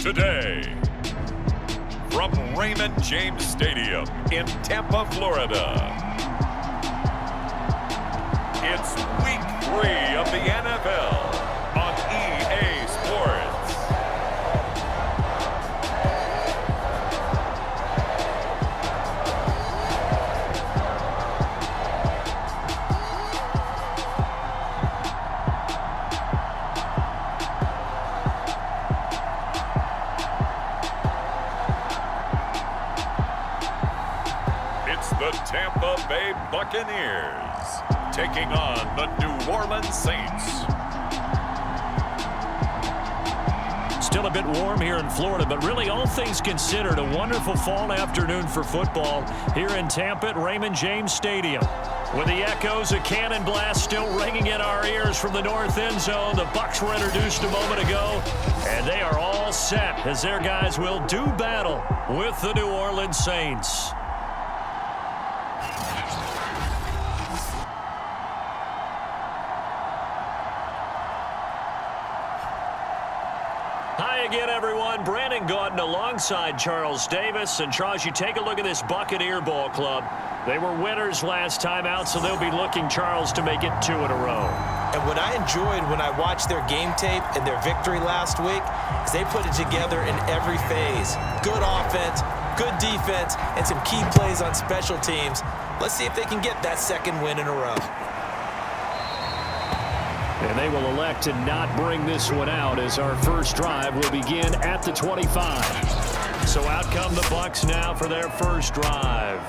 Today, from Raymond James Stadium in Tampa, Florida, it's Week 3 of the NFL on EA Sports. The Tampa Bay Buccaneers taking on the New Orleans Saints. Still a bit warm here in Florida, but really all things considered, a wonderful fall afternoon for football here in Tampa at Raymond James Stadium. With the echoes of cannon blast still ringing in our ears from the north end zone, the Bucs were introduced a moment ago, and they are all set as their guys will do battle with the New Orleans Saints. Hi again, everyone. Brandon Gaudin alongside Charles Davis. And Charles, you take a look at this Buccaneer ball club. They were winners last time out, so they'll be looking, Charles, to make it 2 in a row. And what I enjoyed when I watched their game tape and their victory last week is they put it together in every phase. Good offense, good defense, and some key plays on special teams. Let's see if they can get that second win in a row. And they will elect to not bring this one out as our first drive will begin at the 25. So out come the Bucs now for their first drive.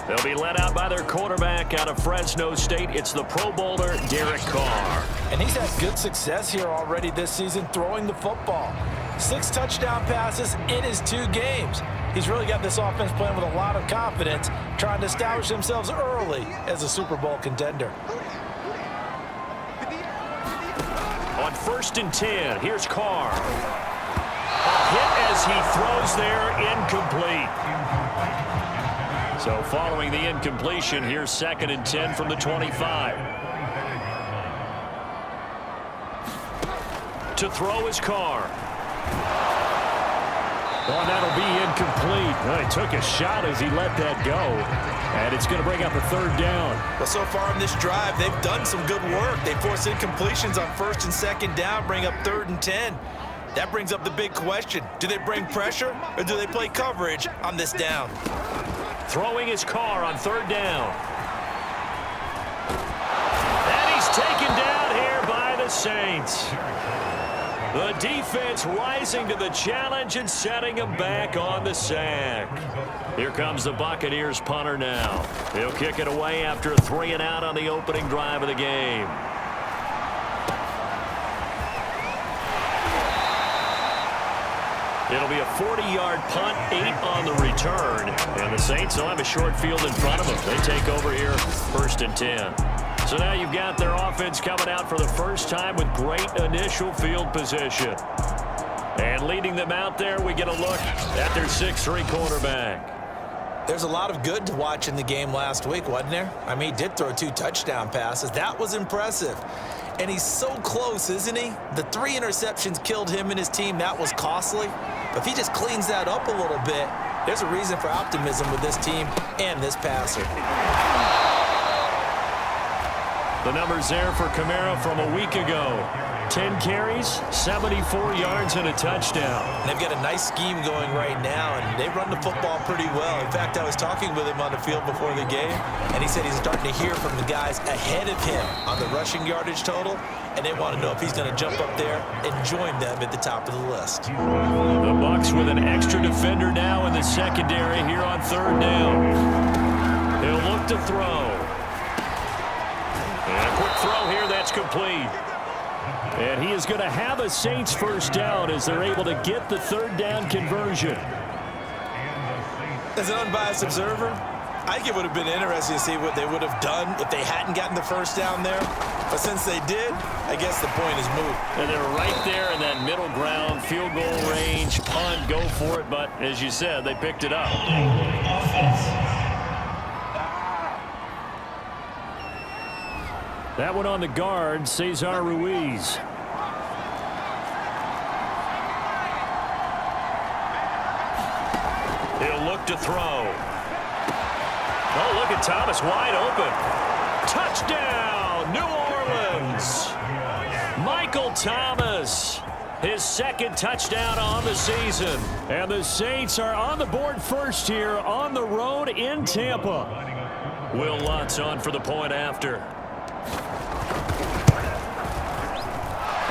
They'll be led out by their quarterback out of Fresno State. It's the Pro Bowler, Derek Carr. And he's had good success here already this season throwing the football. 6 touchdown passes in his 2 games. He's really got this offense playing with a lot of confidence, trying to establish themselves early as a Super Bowl contender. On 1st and 10, here's Carr. A hit as he throws there, incomplete. So following the incompletion, here's 2nd and 10 from the 25. To throw is Carr. Oh, that'll be incomplete. Well, he took a shot as he let that go. And it's going to bring up a 3rd down. Well, so far in this drive, they've done some good work. They force incompletions on 1st and 2nd down, bring up 3rd and 10. That brings up the big question. Do they bring pressure or do they play coverage on this down? Throwing his Carr on 3rd down. And he's taken down here by the Saints. The defense rising to the challenge and setting him back on the sack. Here comes the Buccaneers punter now. He'll kick it away after a 3 and out on the opening drive of the game. It'll be a 40-yard punt, 8 on the return. And the Saints will have a short field in front of them. They take over here, 1st and 10. So now you've got their offense coming out for the first time with great initial field position. And leading them out there, we get a look at their 6'3" quarterback. There's a lot of good to watch in the game last week, wasn't there? I mean, he did throw 2 touchdown passes. That was impressive. And he's so close, isn't he? The 3 interceptions killed him and his team. That was costly. But if he just cleans that up a little bit, there's a reason for optimism with this team and this passer. The numbers there for Kamara from a week ago. 10 carries, 74 yards, and a touchdown. And they've got a nice scheme going right now, and they run the football pretty well. In fact, I was talking with him on the field before the game, and he said he's starting to hear from the guys ahead of him on the rushing yardage total, and they want to know if he's going to jump up there and join them at the top of the list. The Bucs with an extra defender now in the secondary here on 3rd down. He'll look to throw. And a quick throw here, that's complete. And he is going to have a Saints first down as they're able to get the 3rd down conversion. As an unbiased observer, I think it would have been interesting to see what they would have done if they hadn't gotten the first down there. But since they did, I guess the point is moot. And they're right there in that middle ground, field goal range, punt, go for it. But as you said, they picked it up. That one on the guard, Cesar Ruiz. He'll look to throw. Oh, look at Thomas wide open. Touchdown, New Orleans. Michael Thomas, his second touchdown on the season. And the Saints are on the board first here on the road in Tampa. Will Lutz on for the point after.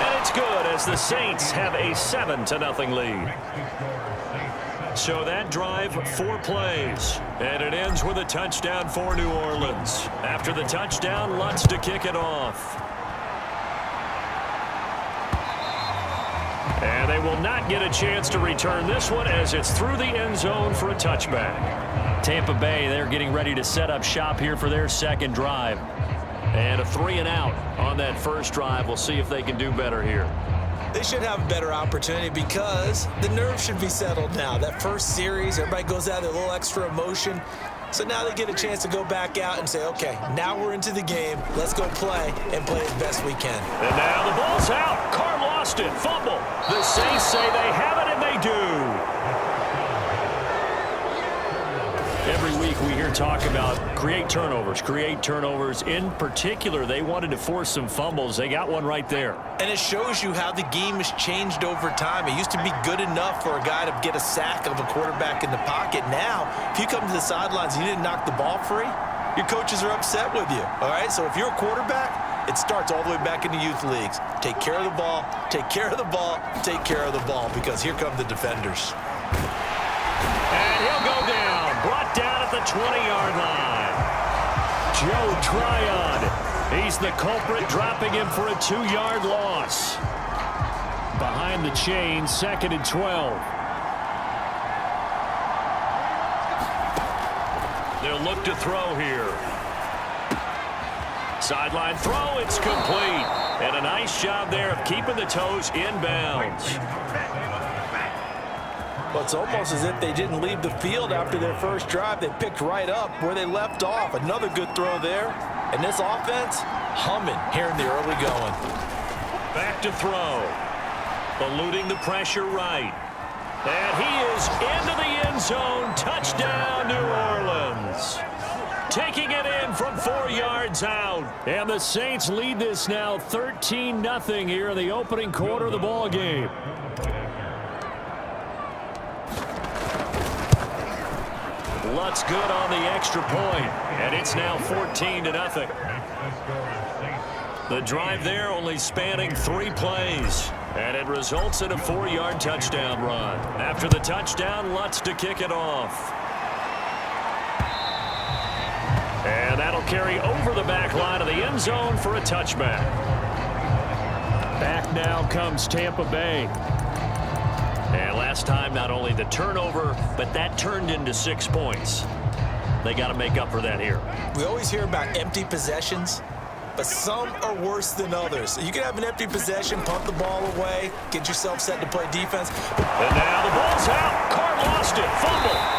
And it's good as the Saints have a 7-0 lead. So that drive, 4 plays. And it ends with a touchdown for New Orleans. After the touchdown, Lutz to kick it off. And they will not get a chance to return this one as it's through the end zone for a touchback. Tampa Bay, they're getting ready to set up shop here for their second drive. And a 3-and-out on that first drive. We'll see if they can do better here. They should have a better opportunity because the nerves should be settled now. That first series, everybody goes out with a little extra emotion. So now they get a chance to go back out and say, okay, now we're into the game. Let's go play and play as best we can. And now the ball's out. Carr lost it. Fumble. The Saints say they have it, and they do. Every week we hear talk about create turnovers. In particular, they wanted to force some fumbles. They got one right there. And it shows you how the game has changed over time. It used to be good enough for a guy to get a sack of a quarterback in the pocket. Now, if you come to the sidelines and you didn't knock the ball free, your coaches are upset with you. All right, so if you're a quarterback, it starts all the way back in the youth leagues. Take care of the ball, take care of the ball, take care of the ball, because here come the defenders. And he'll go down. Brought down at the 20-yard line. Joe Tryon. He's the culprit, dropping him for a 2-yard loss. Behind the chain, 2nd and 12. They'll look to throw here. Sideline throw, it's complete. And a nice job there of keeping the toes inbounds. Well, it's almost as if they didn't leave the field after their first drive. They picked right up where they left off. Another good throw there. And this offense, humming here in the early going. Back to throw. Eluding the pressure right. And he is into the end zone. Touchdown, New Orleans. Taking it in from 4 yards out. And the Saints lead this now 13-0 here in the opening quarter of the ball game. Lutz good on the extra point, and it's now 14-0. The drive there only spanning 3 plays, and it results in a 4-yard touchdown run. After the touchdown, Lutz to kick it off. And that'll carry over the back line of the end zone for a touchback. Back now comes Tampa Bay. And last time, not only the turnover, but that turned into 6 points. They got to make up for that here. We always hear about empty possessions, but some are worse than others. You can have an empty possession, punt the ball away, get yourself set to play defense. And now the ball's out. Carr lost it. Fumble.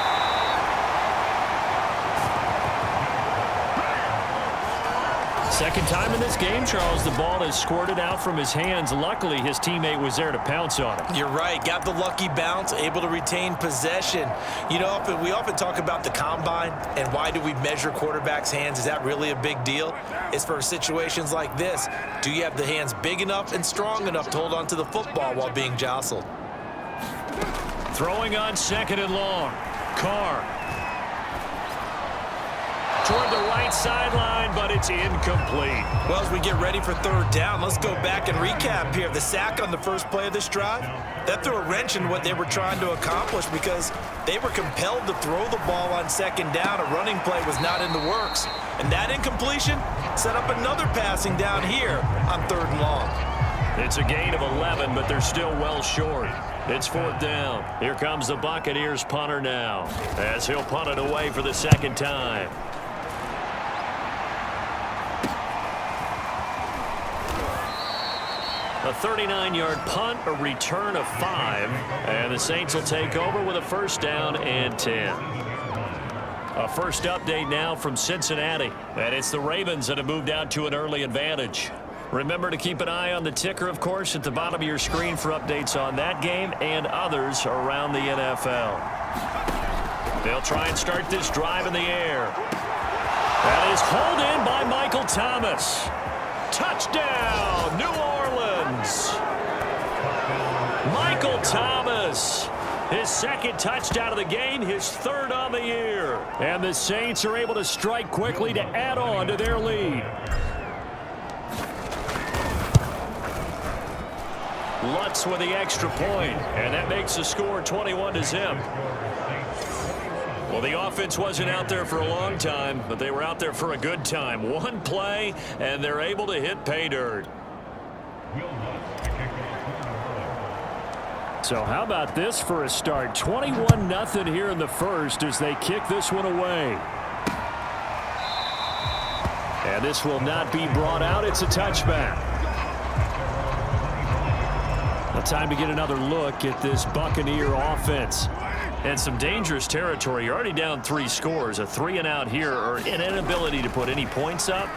Second time in this game, Charles, the ball has squirted out from his hands. Luckily, his teammate was there to pounce on it. You're right. Got the lucky bounce, able to retain possession. You know, we often talk about the combine and why do we measure quarterbacks' hands. Is that really a big deal? It's for situations like this. Do you have the hands big enough and strong enough to hold on to the football while being jostled? Throwing on 2nd and long. Carr. Toward the right sideline, but it's incomplete. Well, as we get ready for 3rd down, let's go back and recap here. The sack on the first play of this drive, that threw a wrench in what they were trying to accomplish because they were compelled to throw the ball on 2nd down. A running play was not in the works. And that incompletion set up another passing down here on 3rd and long. It's a gain of 11, but they're still well short. It's 4th down. Here comes the Buccaneers punter now, as he'll punt it away for the 2nd time. A 39-yard punt, a return of 5, and the Saints will take over with a 1st down and 10. A first update now from Cincinnati, and it's the Ravens that have moved out to an early advantage. Remember to keep an eye on the ticker, of course, at the bottom of your screen for updates on that game and others around the NFL. They'll try and start this drive in the air. That is hauled in by Michael Thomas. Touchdown, New Orleans. Michael Thomas, his second touchdown of the game, his third on the year. And the Saints are able to strike quickly to add on to their lead. Lutz with the extra point, and that makes the score 21-0. Well, the offense wasn't out there for a long time, but they were out there for a good time. One play, and they're able to hit pay dirt. So how about this for a start? 21-0 here in the first as they kick this one away. And this will not be brought out. It's a touchback. Now time to get another look at this Buccaneer offense. And some dangerous territory. You're already down 3 scores. A 3-and-out here, or an inability to put any points up.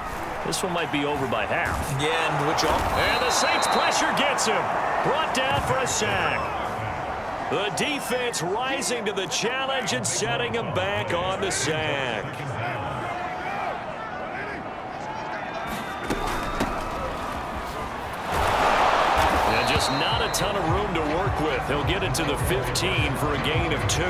This one might be over by half. Yeah, and the Saints pressure gets him. Brought down for a sack. The defense rising to the challenge and setting him back on the sack. And just not a ton of room to work with. He'll get it to the 15 for a gain of 2.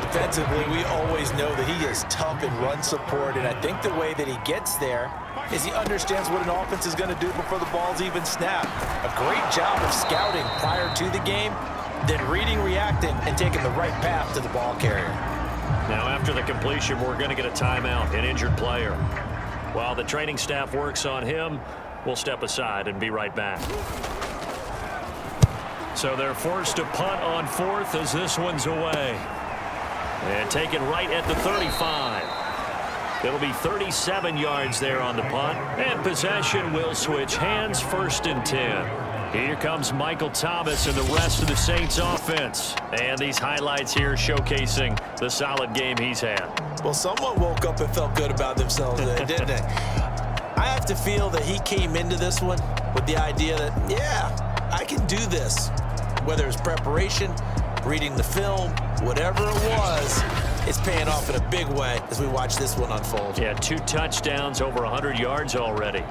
Defensively, we always know that he is tough in run support, and I think the way that he gets there is he understands what an offense is going to do before the ball's even snapped. A great job of scouting prior to the game, then reading, reacting, and taking the right path to the ball carrier. Now after the completion, we're going to get a timeout, an injured player. While the training staff works on him, we'll step aside and be right back. So they're forced to punt on 4th as this one's away. And taken right at the 35. It'll be 37 yards there on the punt. And possession will switch hands, 1st and 10. Here comes Michael Thomas and the rest of the Saints offense. And these highlights here showcasing the solid game he's had. Well, someone woke up and felt good about themselves there, didn't they? I have to feel that he came into this one with the idea that, yeah, I can do this. Whether it's preparation, reading the film, whatever it was, it's paying off in a big way as we watch this one unfold. Yeah, 2 touchdowns, over 100 yards already.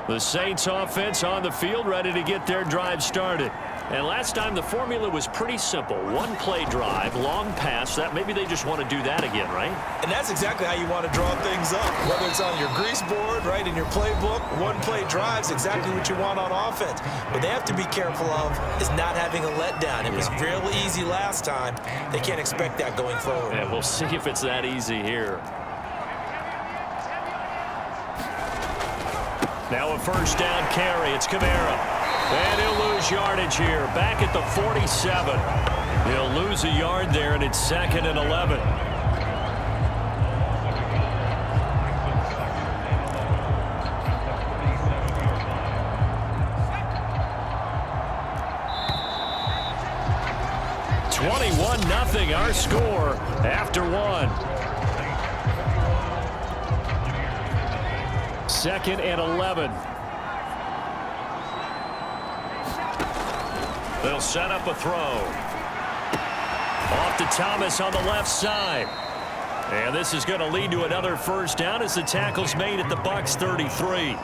The Saints offense on the field, ready to get their drive started. And last time the formula was pretty simple. 1-play drive, long pass. That maybe they just want to do that again, right? And that's exactly how you want to draw things up. Whether it's on your grease board, right, in your playbook, 1-play drive's exactly what you want on offense. What they have to be careful of is not having a letdown. It was real easy last time. They can't expect that going forward. And we'll see if it's that easy here. Now a 1st down carry. It's Kamara. And he'll lose yardage here. Back at the 47. He'll lose a yard there, and it's 2nd and 11. (21-0) our score after 1. 2nd and 11. They'll set up a throw. Off to Thomas on the left side. And this is going to lead to another 1st down as the tackle's made at the Bucs 33.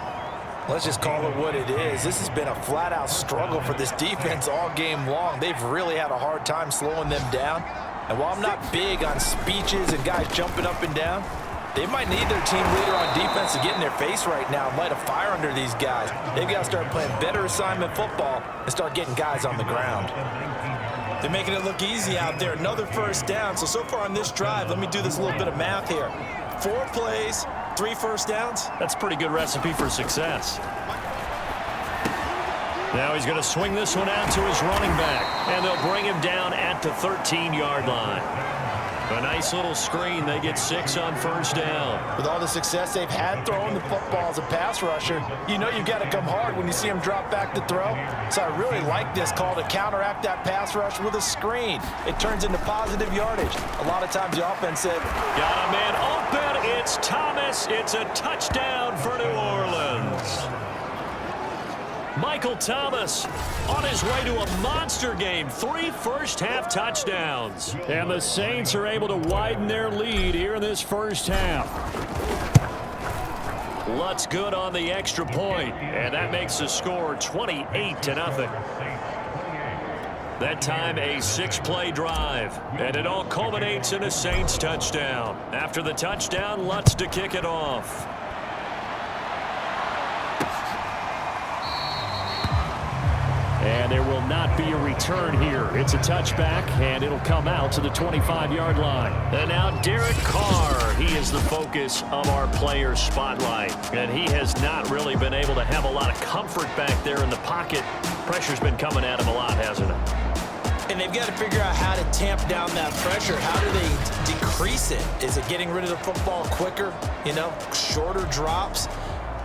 Let's just call it what it is. This has been a flat-out struggle for this defense all game long. They've really had a hard time slowing them down. And while I'm not big on speeches and guys jumping up and down, they might need their team leader on defense to get in their face right now and light a fire under these guys. They've got to start playing better assignment football and start getting guys on the ground. They're making it look easy out there. Another 1st down. So far on this drive, let me do this little bit of math here. 4 plays, 3 1st downs. That's a pretty good recipe for success. Now he's going to swing this one out to his running back. And they'll bring him down at the 13-yard line. A nice little screen. They get 6 on 1st down. With all the success they've had throwing the football as a pass rusher, you know you've got to come hard when you see him drop back to throw. So I really like this call to counteract that pass rush with a screen. It turns into positive yardage. A lot of times the offense said, got a man open. It's Thomas. It's a touchdown for New Orleans. Michael Thomas on his way to a monster game. 3 first-half touchdowns. And the Saints are able to widen their lead here in this first half. Lutz good on the extra point, and that makes the score 28-0. That time a 6-play drive, and it all culminates in a Saints touchdown. After the touchdown, Lutz to kick it off. And there will not be a return here. It's a touchback, and it'll come out to the 25-yard line. And now Derek Carr. He is the focus of our player spotlight. And he has not really been able to have a lot of comfort back there in the pocket. Pressure's been coming at him a lot, hasn't it? And they've got to figure out how to tamp down that pressure. How do they decrease it? Is it getting rid of the football quicker? You know, shorter drops?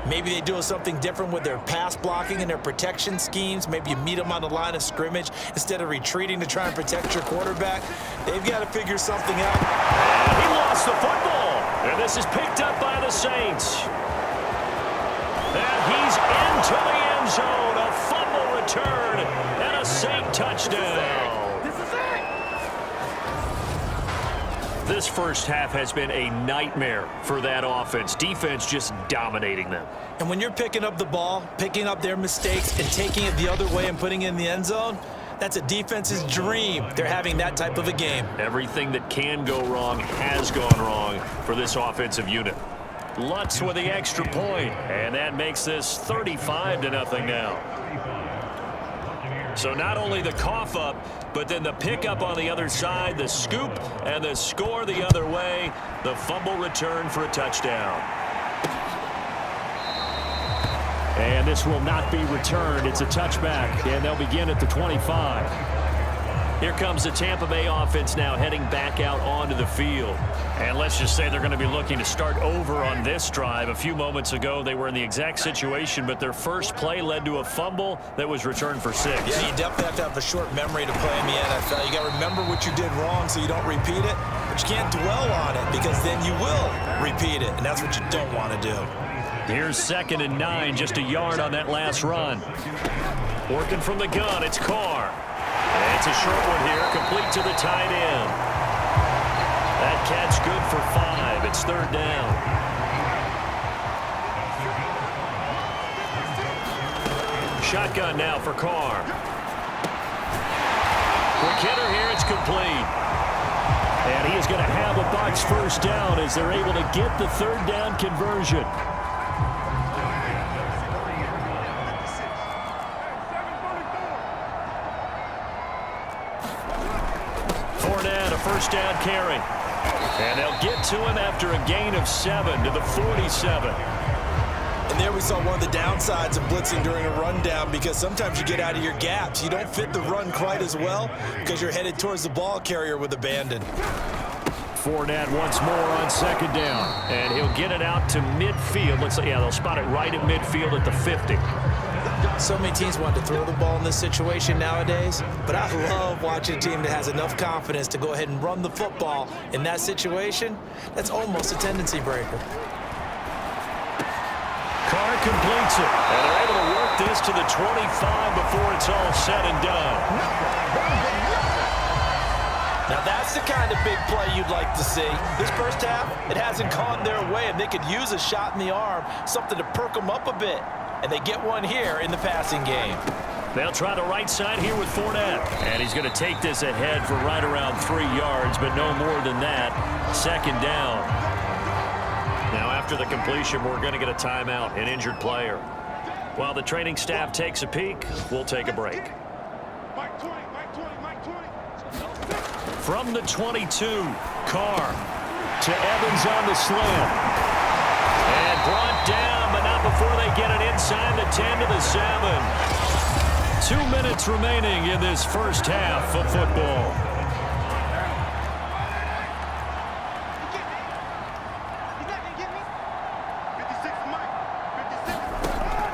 Maybe they do something different with their pass blocking and their protection schemes. Maybe you meet them on the line of scrimmage instead of retreating to try and protect your quarterback. They've got to figure something out. And he lost the football. And this is picked up by the Saints. And he's into the end zone. A fumble return and a Saint touchdown. This first half has been a nightmare for that offense. Defense just dominating them. And when you're picking up the ball, picking up their mistakes, and taking it the other way and putting it in the end zone, that's a defense's dream. They're having that type of a game. Everything that can go wrong has gone wrong for this offensive unit. Lutz with the extra point, and that makes this 35-0 now. So not only the cough up, but then the pickup on the other side, the scoop, and the score the other way. The fumble return for a touchdown. And this will not be returned. It's a touchback, and they'll begin at the 25. Here comes the Tampa Bay offense now heading back out onto the field. And let's just say they're going to be looking to start over on this drive. A few moments ago, they were in the exact situation, but their first play led to a fumble that was returned for 6. Yeah, you definitely have to have a short memory to play in the NFL. You got to remember what you did wrong so you don't repeat it, but you can't dwell on it because then you will repeat it, and that's what you don't want to do. Here's 2nd and 9, just a yard on that last run. Working from the gun, it's Carr. And it's a short one here, complete to the tight end. That catch good for 5. It's 3rd down. Shotgun now for Carr. Quick hitter here, it's complete. And he is going to have a Bucs first down as they're able to get the 3rd down conversion. First down carry. And they'll get to him after a gain of 7 to the 47. And there we saw one of the downsides of blitzing during a rundown because sometimes you get out of your gaps. You don't fit the run quite as well because you're headed towards the ball carrier with abandon. Fournette once more on 2nd down. And he'll get it out to midfield. Looks like, yeah, they'll spot it right at midfield at the 50. So many teams want to throw the ball in this situation nowadays, but I love watching a team that has enough confidence to go ahead and run the football in that situation. That's almost a tendency breaker. Carr completes it, and they're able to work this to the 25 before it's all said and done. Now that's the kind of big play you'd like to see. This first half, it hasn't gone their way, and they could use a shot in the arm, something to perk them up a bit. And they get one here in the passing game. They'll try the right side here with Fournette. And he's going to take this ahead for right around 3 yards, but no more than that. 2nd down. Now after the completion, we're going to get a timeout, an injured player. While the training staff takes a peek, we'll take a break. From the 22, Carr to Evans on the slant. And brought down, but not before they get it inside the 10 to the 7. 2 minutes remaining in this first half of football.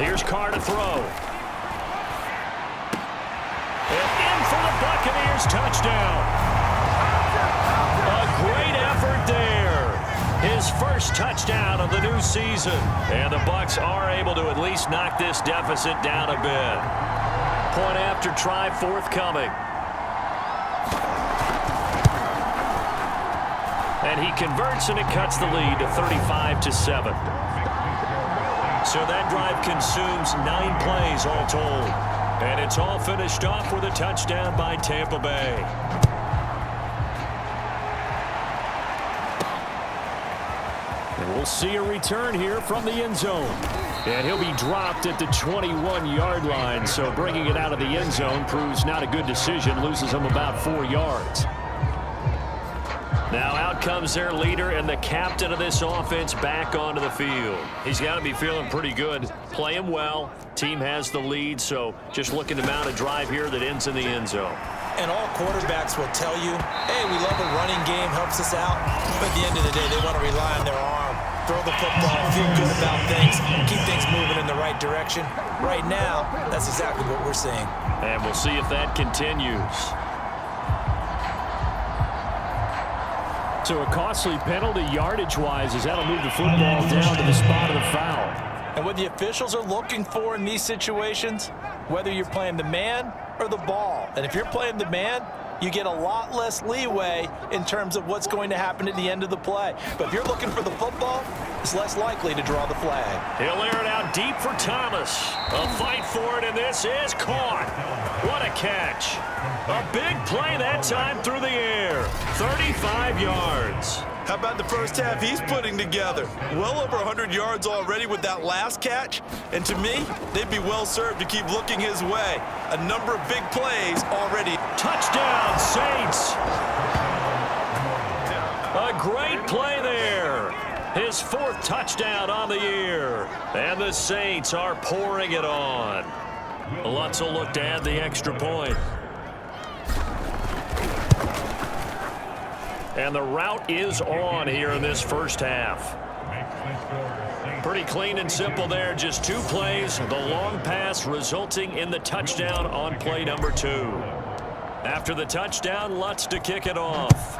Here's Carr to throw. And in for the Buccaneers touchdown. A great effort there. His first touchdown of the new season. And the Bucs are able to at least knock this deficit down a bit. Point after try forthcoming. And he converts, and it cuts the lead to 35-7. So that drive consumes 9 plays all told. And it's all finished off with a touchdown by Tampa Bay. And we'll see a return here from the end zone. And he'll be dropped at the 21-yard line. So bringing it out of the end zone proves not a good decision. Loses him about 4 yards. Now out comes their leader and the captain of this offense back onto the field. He's got to be feeling pretty good. Playing well. Team has the lead, so just looking to mount a drive here that ends in the end zone. And all quarterbacks will tell you, hey, we love a running game, helps us out. But at the end of the day, they want to rely on their arm. Throw the football, feel good about things, keep things moving in the right direction. Right now, that's exactly what we're seeing. And we'll see if that continues. So a costly penalty yardage-wise as that'll move the football down to the spot of the foul. And what the officials are looking for in these situations, whether you're playing the man or the ball. And if you're playing the man, you get a lot less leeway in terms of what's going to happen at the end of the play. But if you're looking for the football, it's less likely to draw the flag. He'll air it out deep for Thomas. A fight for it, and this is caught. What a catch. A big play that time through the air. 35 yards. How about the first half he's putting together? Well over 100 yards already with that last catch. And to me, they'd be well served to keep looking his way. A number of big plays already. Touchdown, Saints. A great play there. His 4th touchdown on the year. And the Saints are pouring it on. Lutz will look to add the extra point. And the route is on here in this first half. Pretty clean and simple there. Just 2 plays. The long pass resulting in the touchdown on play number 2. After the touchdown, Lutz to kick it off.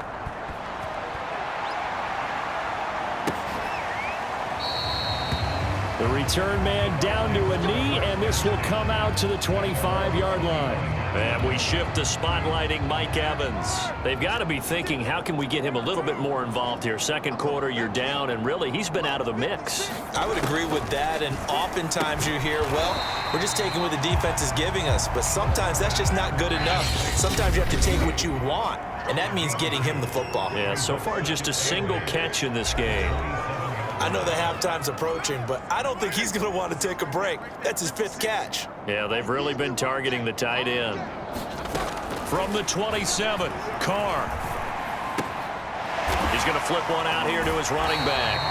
The return man down to a knee, and this will come out to the 25-yard line. And we shift to spotlighting Mike Evans. They've got to be thinking, how can we get him a little bit more involved here? Second quarter, you're down, and really, he's been out of the mix. I would agree with that, and oftentimes you hear, well, we're just taking what the defense is giving us. But sometimes that's just not good enough. Sometimes you have to take what you want, and that means getting him the football. Yeah, so far just a single catch in this game. I know the halftime's approaching, but I don't think he's going to want to take a break. That's his 5th catch. Yeah, they've really been targeting the tight end. From the 27, Carr. He's going to flip one out here to his running back.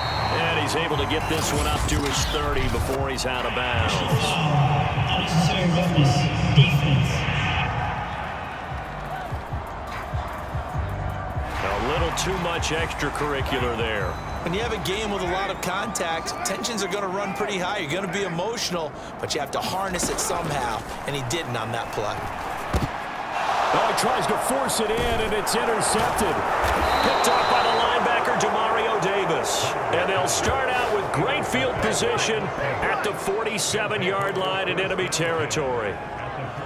And he's able to get this one up to his 30 before he's out of bounds. A little too much extracurricular there. When you have a game with a lot of contact, tensions are going to run pretty high. You're going to be emotional, but you have to harness it somehow, and he didn't on that play. Oh, he tries to force it in, and it's intercepted. Picked off by the linebacker, Demario Davis. And they'll start out with great field position at the 47-yard line in enemy territory.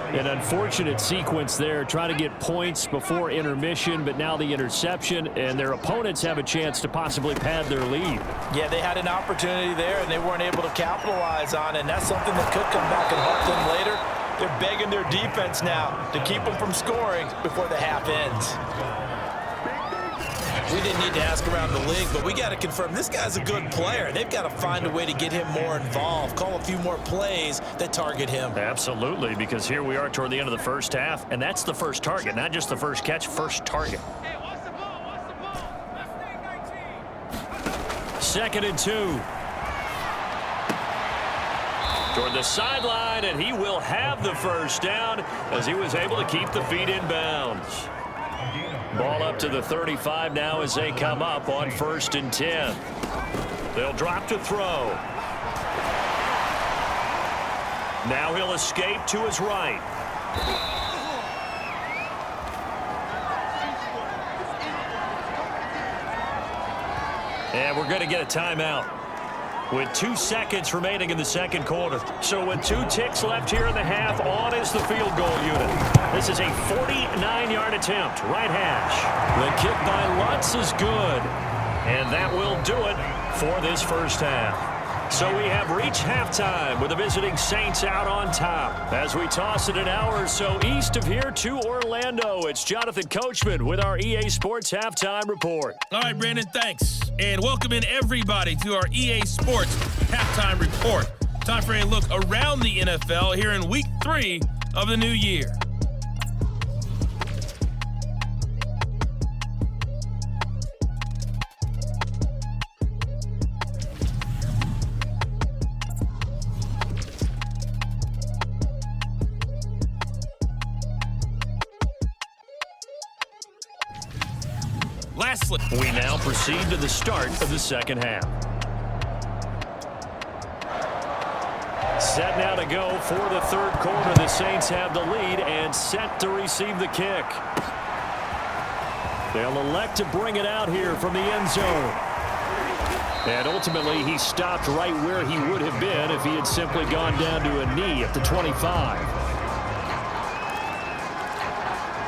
An unfortunate sequence there, trying to get points before intermission, but now the interception, and their opponents have a chance to possibly pad their lead. Yeah, they had an opportunity there, and they weren't able to capitalize on it, and that's something that could come back and haunt them later. They're begging their defense now to keep them from scoring before the half ends. We didn't need to ask around the league, but we got to confirm this guy's a good player. They've got to find a way to get him more involved, call a few more plays that target him. Absolutely, because here we are toward the end of the first half, and that's the first target, not just the first catch, first target. 2nd and 2. Toward the sideline, and he will have the first down as he was able to keep the feet in bounds. Ball up to the 35 now as they come up on 1st and 10. They'll drop to throw. Now he'll escape to his right. And we're going to get a timeout with 2 seconds remaining in the second quarter. So with 2 ticks left here in the half, on is the field goal unit. This is a 49-yard attempt, right hash. The kick by Lutz is good. And that will do it for this first half. So we have reached halftime with the visiting Saints out on top. As we toss it an hour or so east of here to Orlando, it's Jonathan Coachman with our EA Sports Halftime Report. All right, Brandon, thanks. And welcome in everybody to our EA Sports Halftime Report. Time for a look around the NFL here in Week 3 of the new year. Lastly, we now proceed to the start of the second half. Set now to go for the third quarter. The Saints have the lead and set to receive the kick. They'll elect to bring it out here from the end zone. And ultimately, he stopped right where he would have been if he had simply gone down to a knee at the 25.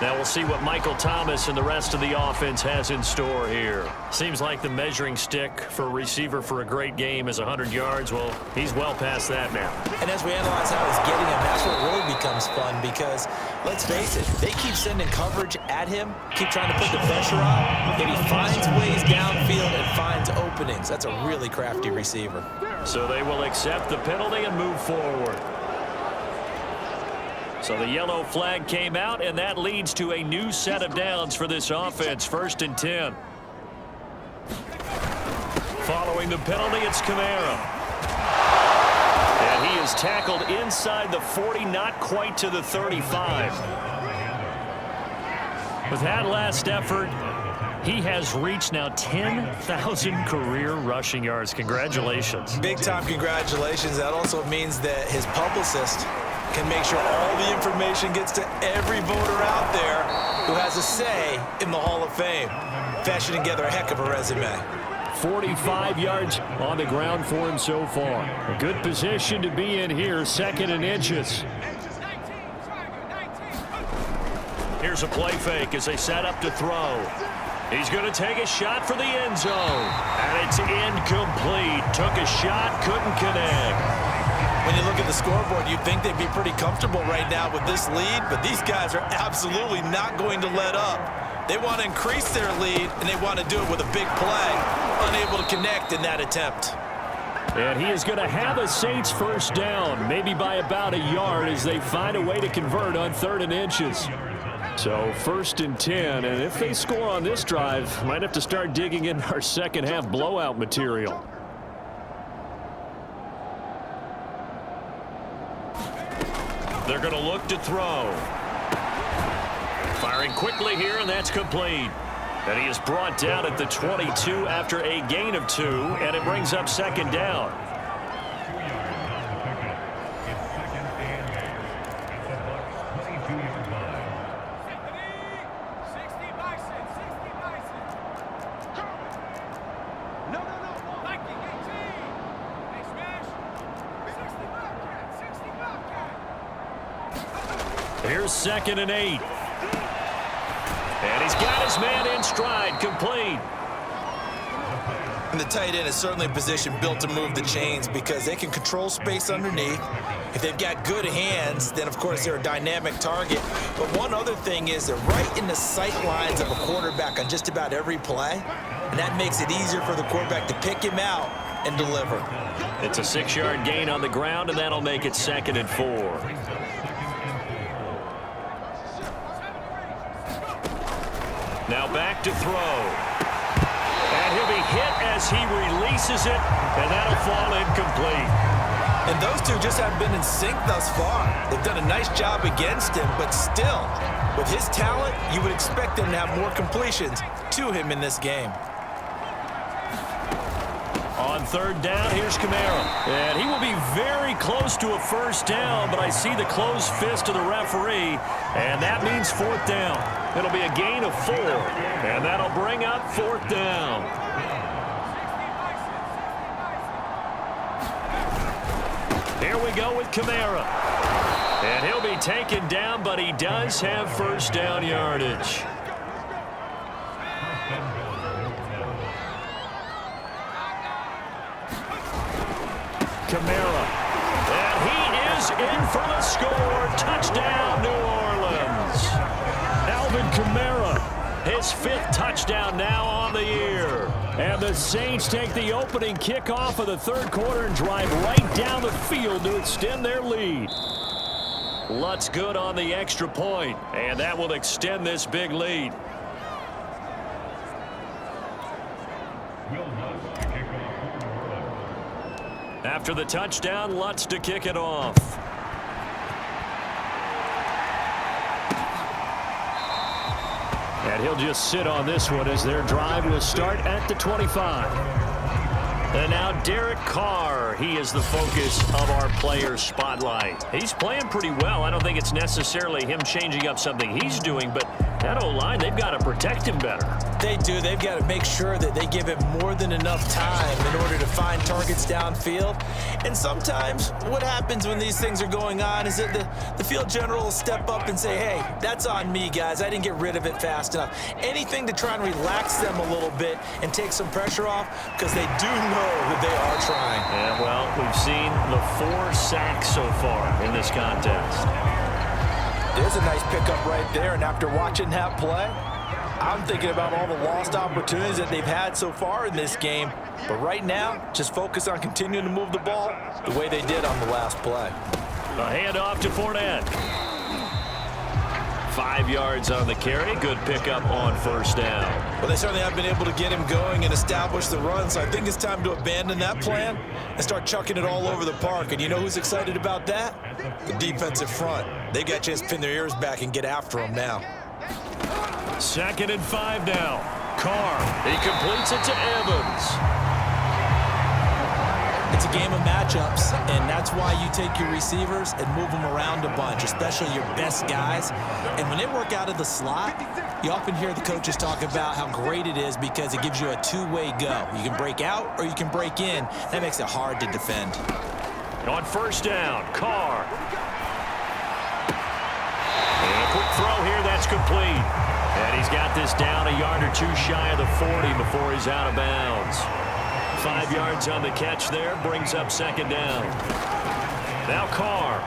Now we'll see what Michael Thomas and the rest of the offense has in store here. Seems like the measuring stick for a receiver for a great game is 100 yards. Well, he's well past that now. And as we analyze how he's getting him, that's what really becomes fun because, let's face it, they keep sending coverage at him, keep trying to put the pressure on, and he finds ways downfield and finds openings. That's a really crafty receiver. So they will accept the penalty and move forward. So the yellow flag came out, and that leads to a new set of downs for this offense. 1st and 10. Following the penalty, it's Kamara. And he is tackled inside the 40, not quite to the 35. With that last effort, he has reached now 10,000 career rushing yards. Congratulations. Big-time congratulations. That also means that his publicist can make sure all the information gets to every voter out there who has a say in the Hall of Fame. Fashioning together a heck of a resume. 45 yards on the ground for him so far. A good position to be in here, 2nd and inches. Here's a play fake as they set up to throw. He's going to take a shot for the end zone. And it's incomplete. Took a shot, couldn't connect. When you look at the scoreboard, you'd think they'd be pretty comfortable right now with this lead, but these guys are absolutely not going to let up. They want to increase their lead, and they want to do it with a big play. Unable to connect in that attempt. And he is going to have a Saints first down, maybe by about a yard as they find a way to convert on 3rd and inches. So 1st and 10, and if they score on this drive, might have to start digging in our second half blowout material. They're going to look to throw. Firing quickly here, and that's complete. And he is brought down at the 22 after a gain of 2, and it brings up 2nd down. Here's 2nd and 8. And he's got his man in stride, complete. And the tight end is certainly a position built to move the chains because they can control space underneath. If they've got good hands, then, of course, they're a dynamic target. But one other thing is they're right in the sight lines of a quarterback on just about every play. And that makes it easier for the quarterback to pick him out and deliver. It's a 6-yard gain on the ground, and that'll make it 2nd and 4. Now back to throw. And he'll be hit as he releases it, and that'll fall incomplete. And those two just haven't been in sync thus far. They've done a nice job against him, but still, with his talent, you would expect them to have more completions to him in this game. On 3rd down, here's Kamara. And he will be very close to a first down, but I see the closed fist of the referee, and that means 4th down. It'll be a gain of 4, and that'll bring up 4th down. Here we go with Kamara. And he'll be taken down, but he does have first down yardage. Kamara. And he is in for the score. Touchdown, New Orleans. Alvin Kamara, his 5th touchdown now on the year. And the Saints take the opening kickoff of the 3rd quarter and drive right down the field to extend their lead. Lutz good on the extra point, and that will extend this big lead. After the touchdown, Lutz to kick it off. And he'll just sit on this one as their drive will start at the 25. And now Derek Carr, he is the focus of our player spotlight. He's playing pretty well. I don't think it's necessarily him changing up something he's doing, but that O-line, they've got to protect him better. They do. They've got to make sure that they give him more than enough time in order to find targets downfield. And sometimes what happens when these things are going on is that the field general will step up and say, hey, that's on me, guys. I didn't get rid of it fast enough. Anything to try and relax them a little bit and take some pressure off, because they do know that they are trying. Yeah, well, we've seen the 4 sacks so far in this contest. There's a nice pickup right there, and after watching that play, I'm thinking about all the lost opportunities that they've had so far in this game. But right now, just focus on continuing to move the ball the way they did on the last play. A handoff to Fournette. 5 yards on the carry. Good pickup on first down. Well, they certainly have been able to get him going and establish the run, so I think it's time to abandon that plan and start chucking it all over the park. And you know who's excited about that? The defensive front. They got a chance to pin their ears back and get after him now. 2nd and 5 now. Carr, he completes it to Evans. It's a game of matchups, and that's why you take your receivers and move them around a bunch, especially your best guys. And when they work out of the slot, you often hear the coaches talk about how great it is because it gives you a two-way go. You can break out or you can break in. That makes it hard to defend. On first down, Carr. And a quick throw here, that's complete. And he's got this down a yard or 2 shy of the 40 before he's out of bounds. 5 yards on the catch there, brings up 2nd down. Now Carr.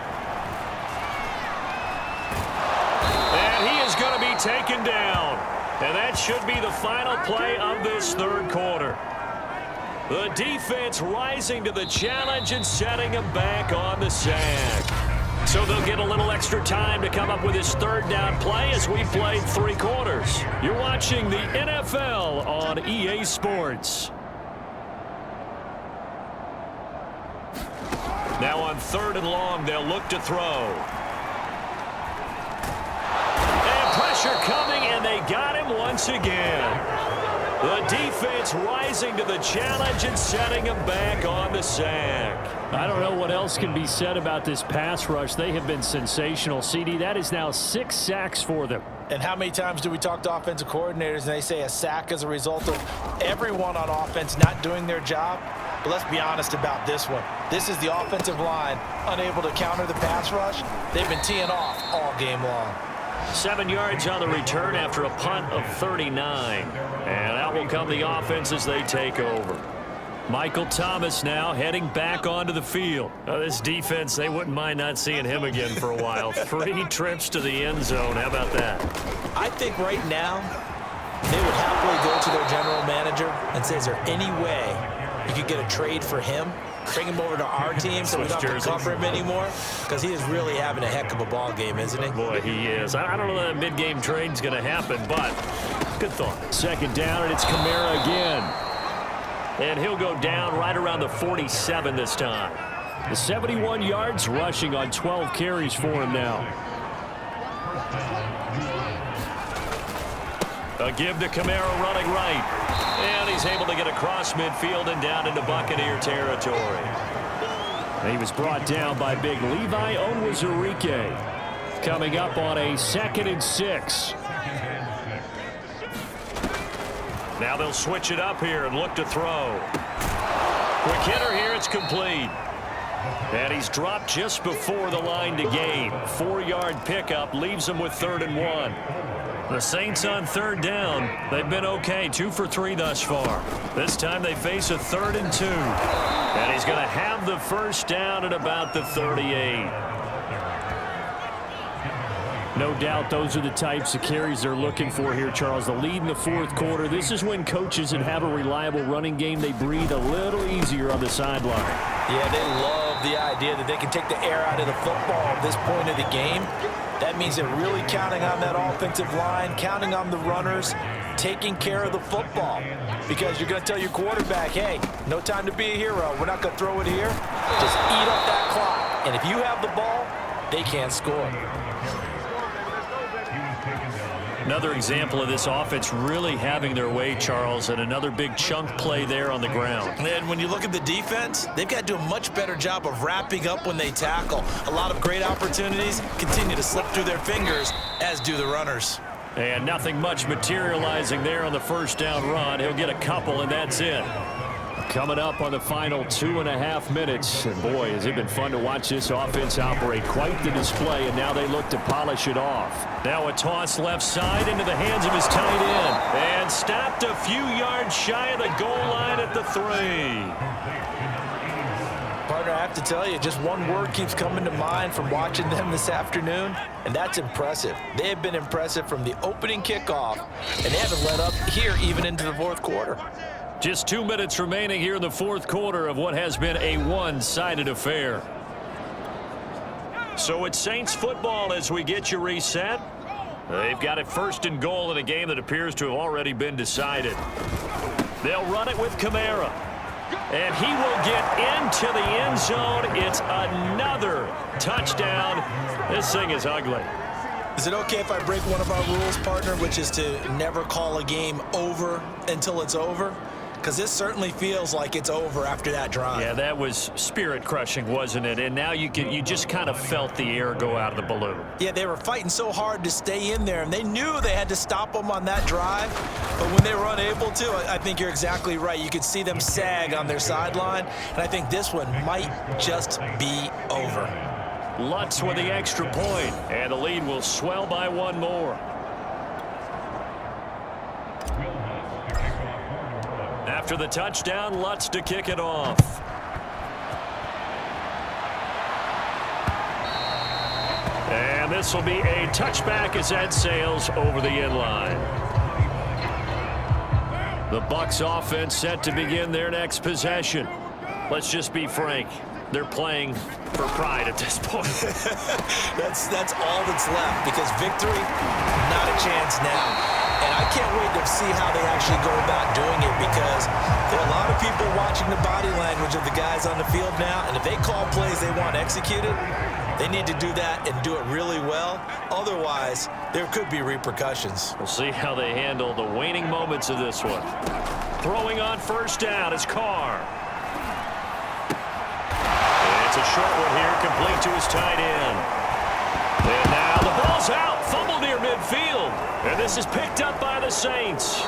And he is going to be taken down. And that should be the final play of this 3rd quarter. The defense rising to the challenge and setting him back on the sack. So they'll get a little extra time to come up with his 3rd down play as we played 3 quarters. You're watching the NFL on EA Sports. Now on 3rd and long, they'll look to throw. And pressure coming, and they got him once again. The defense rising to the challenge and setting him back on the sack. I don't know what else can be said about this pass rush. They have been sensational. CD, that is now 6 sacks for them. And how many times do we talk to offensive coordinators and they say a sack is a result of everyone on offense not doing their job? But let's be honest about this one. This is the offensive line unable to counter the pass rush. They've been teeing off all game long. 7 yards on the return after a punt of 39. And out will come the offense as they take over. Michael Thomas now heading back onto the field. This defense, they wouldn't mind not seeing him again for a while. 3 trips to the end zone. How about that? I think right now they would happily go to their general manager and say, is there any way you could get a trade for him? Bring him over to our team so we don't have to cover him anymore, because he is really having a heck of a ball game, isn't he? Boy, he is. I don't know that mid-game trade's going to happen, but good thought. 2nd down, and it's Kamara again. And he'll go down right around the 47 this time. The 71 yards rushing on 12 carries for him now. A give to Kamara running right. And he's able to get across midfield and down into Buccaneer territory. And he was brought down by big Levi Onwuzurike. Coming up on a 2nd and 6. Now they'll switch it up here and look to throw. Quick hitter here, it's complete. And he's dropped just before the line to gain. 4-yard pickup leaves him with 3rd and 1. The Saints on 3rd down. They've been okay, 2 for 3 thus far. This time they face a 3rd and 2. And he's going to have the first down at about the 38. No doubt those are the types of carries they're looking for here, Charles. The lead in the 4th quarter. This is when coaches that have a reliable running game, they breathe a little easier on the sideline. Yeah, they love the idea that they can take the air out of the football at this point of the game. That means they're really counting on that offensive line, counting on the runners, taking care of the football. Because you're going to tell your quarterback, hey, no time to be a hero. We're not going to throw it here. Just eat up that clock. And if you have the ball, they can't score. Another example of this offense really having their way, Charles, and another big chunk play there on the ground. And when you look at the defense, they've got to do a much better job of wrapping up when they tackle. A lot of great opportunities continue to slip through their fingers, as do the runners. And nothing much materializing there on the first down run. He'll get a couple, and that's it. Coming up on the final 2.5 minutes. And boy, has it been fun to watch this offense operate. Quite the display, and now they look to polish it off. Now a toss left side into the hands of his tight end. And stopped a few yards shy of the goal line at the 3. Partner, I have to tell you, just one word keeps coming to mind from watching them this afternoon, and that's impressive. They have been impressive from the opening kickoff, and they haven't let up here even into the 4th quarter. Just 2 minutes remaining here in the 4th quarter of what has been a one-sided affair. So it's Saints football as we get you reset. They've got it 1st and goal in a game that appears to have already been decided. They'll run it with Kamara. And he will get into the end zone. It's another touchdown. This thing is ugly. Is it okay if I break one of our rules, partner, which is to never call a game over until it's over? Because this certainly feels like it's over after that drive. Yeah, that was spirit-crushing, wasn't it? And now you just kind of felt the air go out of the balloon. Yeah, they were fighting so hard to stay in there, and they knew they had to stop them on that drive. But when they were unable to, I think you're exactly right. You could see them sag on their sideline, and I think this one might just be over. Lutz with the extra point, and the lead will swell by one more. After the touchdown, Lutz to kick it off. And this will be a touchback as that sails over the end line. The Bucs offense set to begin their next possession. Let's just be frank. They're playing for pride at this point. That's all that's left, because victory, not a chance now. And I can't wait to see how they actually go about doing it, because there are a lot of people watching the body language of the guys on the field now, and if they call plays they want executed, they need to do that and do it really well. Otherwise, there could be repercussions. We'll see how they handle the waning moments of this one. Throwing on first down is Carr. It's a short one here, complete to his tight end. And now the ball's out, fumbled near midfield. And this is picked up by the Saints.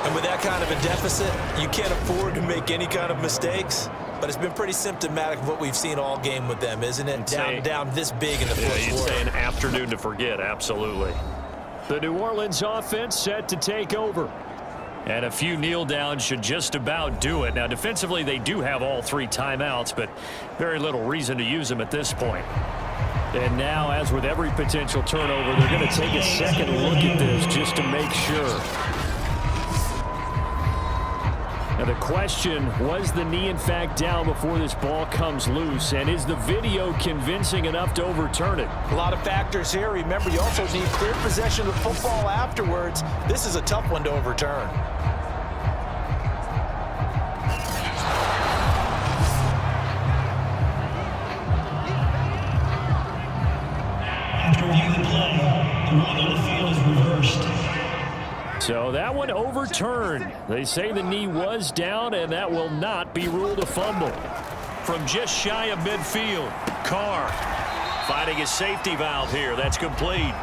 And with that kind of a deficit, you can't afford to make any kind of mistakes. But it's been pretty symptomatic of what we've seen all game with them, isn't it? Down this big in the fourth quarter. You'd say an afternoon to forget, absolutely. The New Orleans offense set to take over. And a few kneel downs should just about do it. Now, defensively, they do have all 3 timeouts, but very little reason to use them at this point. And now, as with every potential turnover, they're going to take a second look at this just to make sure. Now, the question, was the knee in fact down before this ball comes loose? And is the video convincing enough to overturn it? A lot of factors here. Remember, you also need clear possession of the football afterwards. This is a tough one to overturn. After reviewing the play, the rule on the field is reversed. So that one overturned. They say the knee was down, and that will not be ruled a fumble. From just shy of midfield, Carr finding his safety valve here. That's complete.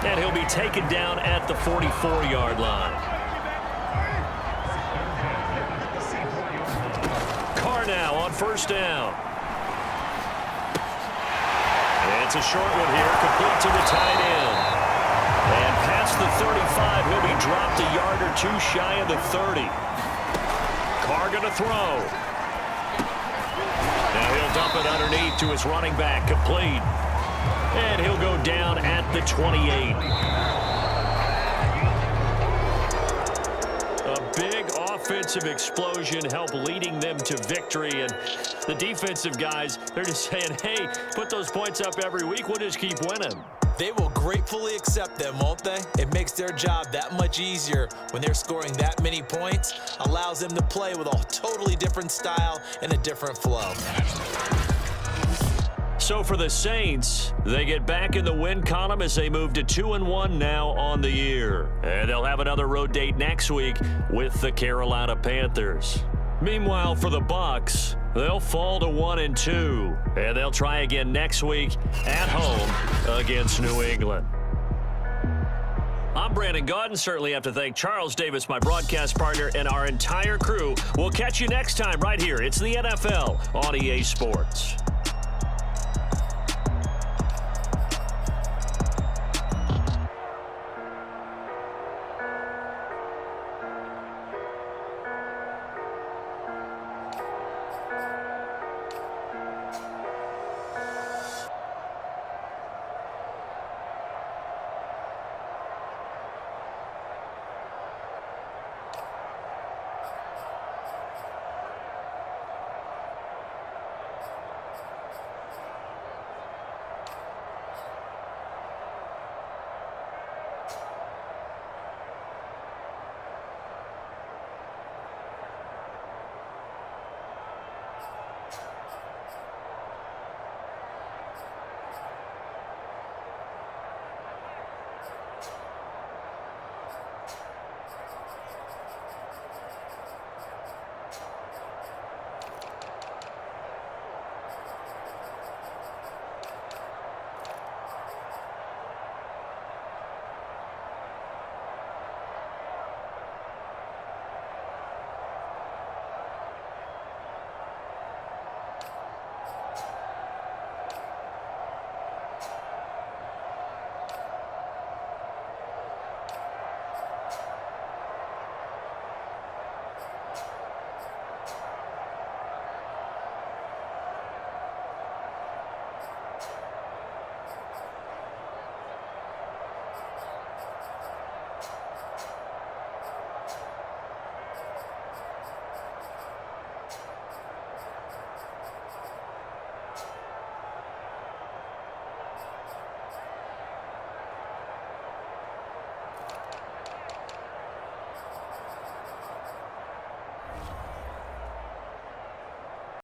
And he'll be taken down at the 44-yard line. now on first down. It's a short one here, complete to the tight end. And past the 35, he'll be dropped a yard or two shy of the 30. Carr going to throw. Now he'll dump it underneath to his running back, complete. And he'll go down at the 28. A big offensive explosion helped leading them to victory. And the defensive guys, they're just saying, hey, put those points up every week. We'll just keep winning. They will gratefully accept them, won't they? It makes their job that much easier when they're scoring that many points. Allows them to play with a totally different style and a different flow. So for the Saints, they get back in the win column as they move to 2-1 now on the year. And they'll have another road date next week with the Carolina Panthers. Meanwhile, for the Bucs, they'll fall to 1-2, and they'll try again next week at home against New England. I'm Brandon Gaudin. Certainly have to thank Charles Davis, my broadcast partner, and our entire crew. We'll catch you next time right here. It's the NFL on EA Sports.